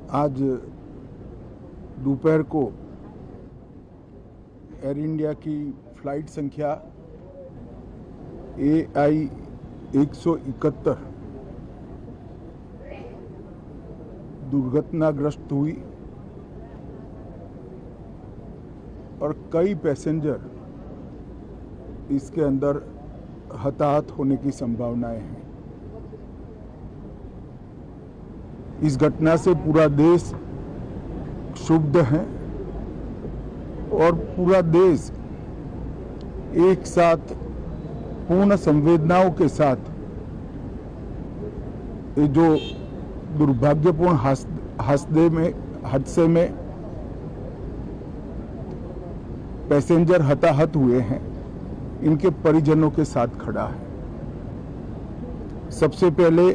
आज दोपहर को एयर इंडिया की फ्लाइट संख्या AI 171 दुर्घटनाग्रस्त हुई और कई पैसेंजर इसके अंदर हताहत होने की संभावनाएं हैं। इस घटना से पूरा देश क्षुब्ध है और पूरा देश एक साथ पूर्ण संवेदनाओं के साथ ये जो दुर्भाग्यपूर्ण हादसे में पैसेंजर हताहत हुए हैं, इनके परिजनों के साथ खड़ा है। सबसे पहले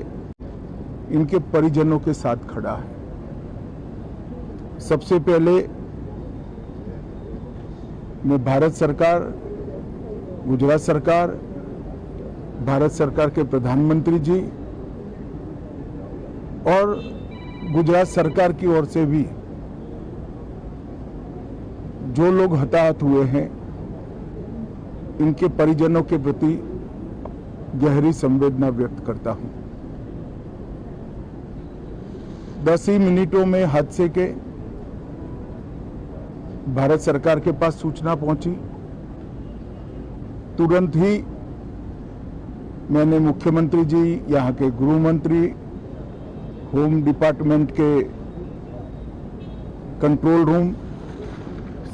इनके परिजनों के साथ खड़ा है। सबसे पहले मैं भारत सरकार, गुजरात सरकार, भारत सरकार के प्रधानमंत्री जी और गुजरात सरकार की ओर से भी जो लोग हताहत हुए हैं, इनके परिजनों के प्रति गहरी संवेदना व्यक्त करता हूं। 10 ही मिनटों में हादसे के भारत सरकार के पास सूचना पहुंची। तुरंत ही मैंने मुख्यमंत्री जी, यहाँ के गृह मंत्री, होम डिपार्टमेंट के control room,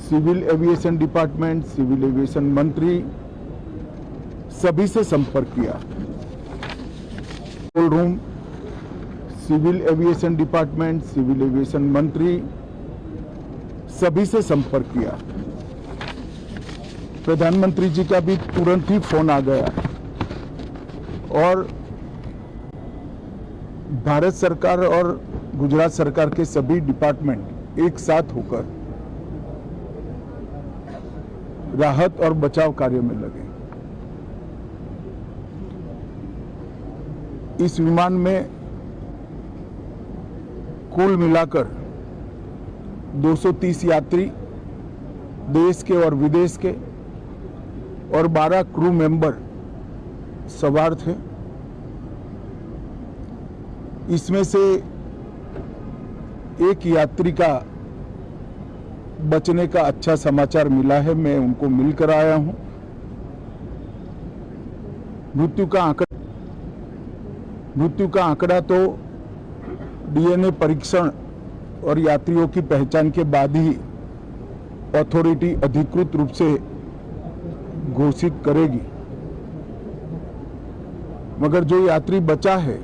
civil aviation department, civil aviation मंत्री, सभी से संपर्क किया। Control room, civil aviation department, civil aviation मंत्री, सभी से संपर्क किया। प्रधानमंत्री जी का भी तुरंत ही फोन आ गया और भारत सरकार और गुजरात सरकार के सभी डिपार्टमेंट एक साथ होकर राहत और बचाव कार्य में लगे। इस विमान में कुल मिलाकर 230 यात्री देश के और विदेश के और 12 क्रू मेंबर सवार थे। इसमें से एक यात्री का बचने का अच्छा समाचार मिला है, मैं उनको मिलकर आया हूं। मृत्यु का आंकड़ा तो DNA परीक्षण और यात्रियों की पहचान के बाद ही अथॉरिटी अधिकृत रूप से घोषित करेगी, मगर जो यात्री बचा है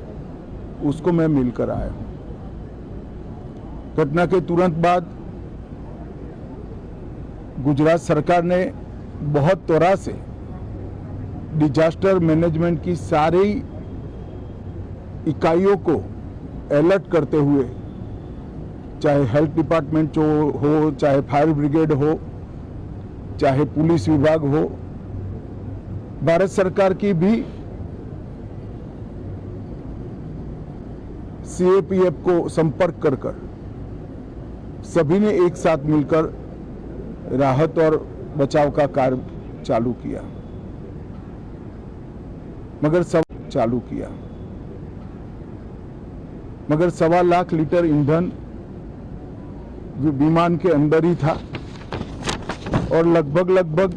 उसको मैं मिलकर आया हूं। घटना के तुरंत बाद गुजरात सरकार ने बहुत त्वरा से डिजास्टर मैनेजमेंट की सारी इकाइयों को अलर्ट करते हुए, चाहे हेल्थ डिपार्टमेंट हो, चाहे फायर ब्रिगेड हो, चाहे पुलिस विभाग हो, भारत सरकार की भी CAPF को संपर्क कर सभी ने एक साथ मिलकर राहत और बचाव का कार्य चालू किया। मगर 1.25 लाख लीटर ईंधन विमान के अंदर ही था और लगभग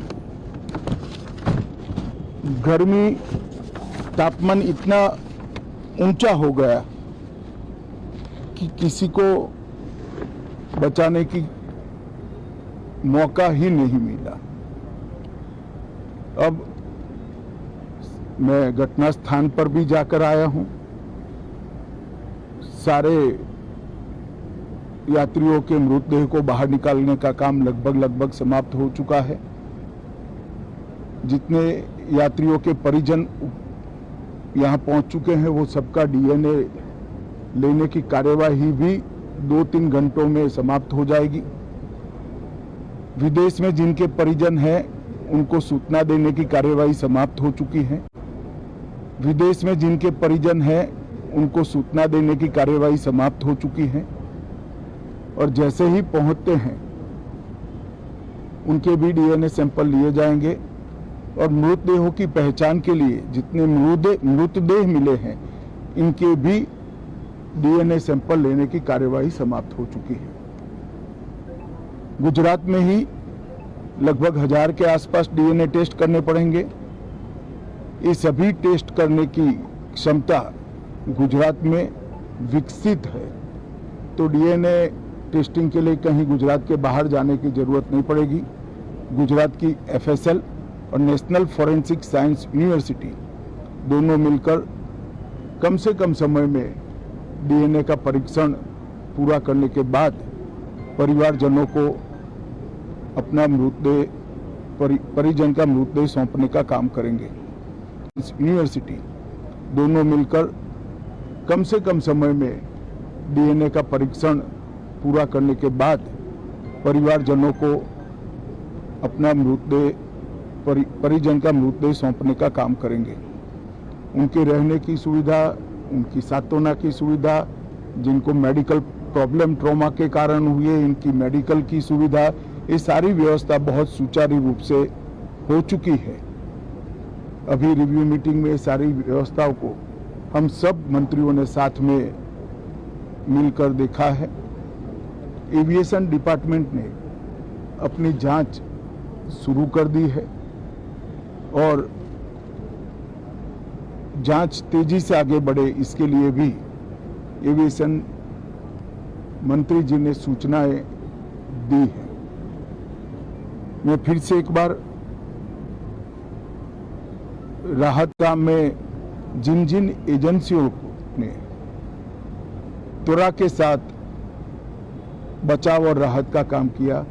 गर्मी, तापमान इतना ऊंचा हो गया कि किसी को बचाने की मौका ही नहीं मिला। अब मैं घटना स्थान पर भी जाकर आया हूं। सारे यात्रियों के मृतदेह को बाहर निकालने का काम लगभग समाप्त हो चुका है। जितने यात्रियों के परिजन यहां पहुंच चुके हैं, वो सबका DNA लेने की कार्यवाही भी 2-3 घंटों में समाप्त हो जाएगी। विदेश में जिनके परिजन हैं, उनको सूचना देने की कार्यवाही समाप्त हो चुकी है। उनको सूचना देने की कार्यवाही समाप्त हो चुकी है। और जैसे ही पहुंचते हैं उनके भी डीएनए सैंपल लिए जाएंगे और मृतदेहों की पहचान के लिए जितने मृतदेह मिले हैं इनके भी डीएनए सैंपल लेने की कार्यवाही समाप्त हो चुकी है। गुजरात में ही लगभग 1000 के आसपास डीएनए टेस्ट करने पड़ेंगे। ये सभी टेस्ट करने की क्षमता गुजरात में विकसित है, तो डीएनए टेस्टिंग के लिए कहीं गुजरात के बाहर जाने की जरूरत नहीं पड़ेगी। गुजरात की एफएसएल और नेशनल फॉरेंसिक साइंस यूनिवर्सिटी दोनों मिलकर कम से कम समय में डीएनए का परीक्षण पूरा करने के बाद परिवारजनों को अपना मृतदेह परिजन का मृतदेह सौंपने का काम करेंगे। यूनिवर्सिटी दोनों मिलकर कम से कम समय में डीएनए का परीक्षण पूरा करने के बाद परिवारजनों को अपना मृतदेह परिजन का मृतदेह सौंपने का काम करेंगे। उनके रहने की सुविधा, उनकी सांत्वना की सुविधा, जिनको मेडिकल प्रॉब्लम ट्रॉमा के कारण हुई इनकी मेडिकल की सुविधा, ये सारी व्यवस्था बहुत सुचारू रूप से हो चुकी है। अभी रिव्यू मीटिंग में सारी व्यवस्थाओं को हम सब मंत्रियों ने साथ में मिलकर देखा है। एविएशन डिपार्टमेंट ने अपनी जांच शुरू कर दी है और जांच तेजी से आगे बढ़े इसके लिए भी एविएशन मंत्री जी ने सूचनाएं दी है। मैं फिर से एक बार राहत काम में जिन जिन एजेंसियों ने त्वरा के साथ बचाव और राहत का काम किया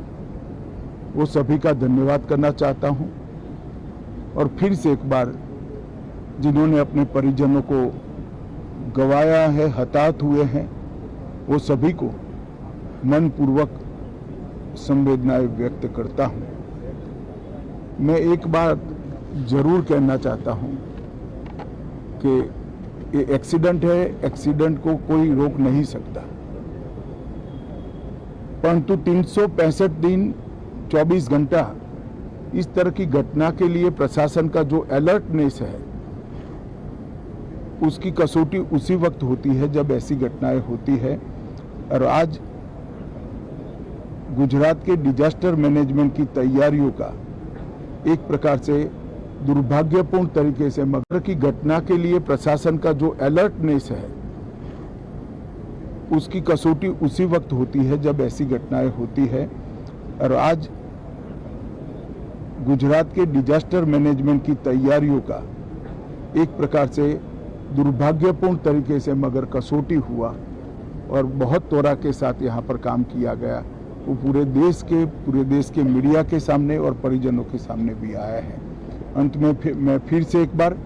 वो सभी का धन्यवाद करना चाहता हूं और फिर से एक बार जिन्होंने अपने परिजनों को गंवाया है, हताहत हुए हैं, वो सभी को मनपूर्वक संवेदनाएं व्यक्त करता हूं। मैं एक बात जरूर कहना चाहता हूं कि ये एक्सीडेंट है, एक्सीडेंट को कोई रोक नहीं सकता, परंतु 365 दिन 24 घंटा इस तरह की घटना के लिए प्रशासन का जो अलर्टनेस है उसकी कसौटी उसी वक्त होती है जब ऐसी घटनाएं होती है। और आज गुजरात के डिजास्टर मैनेजमेंट की तैयारियों का एक प्रकार से दुर्भाग्यपूर्ण तरीके से मगर की घटना के लिए प्रशासन का जो अलर्टनेस है उसकी कसौटी उसी वक्त होती है जब ऐसी घटनाएं होती है। और आज गुजरात के डिजास्टर मैनेजमेंट की तैयारियों का एक प्रकार से दुर्भाग्यपूर्ण तरीके से मगर कसौटी हुआ और बहुत त्वरा के साथ यहाँ पर काम किया गया, वो पूरे देश के मीडिया के सामने और परिजनों के सामने भी आया है। अंत में मैं फिर से एक बार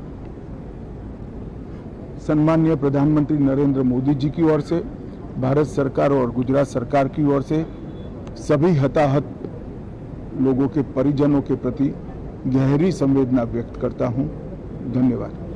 सम्माननीय प्रधानमंत्री नरेंद्र मोदी जी की ओर से, भारत सरकार और गुजरात सरकार की ओर से सभी हताहत लोगों के परिजनों के प्रति गहरी संवेदना व्यक्त करता हूं। धन्यवाद।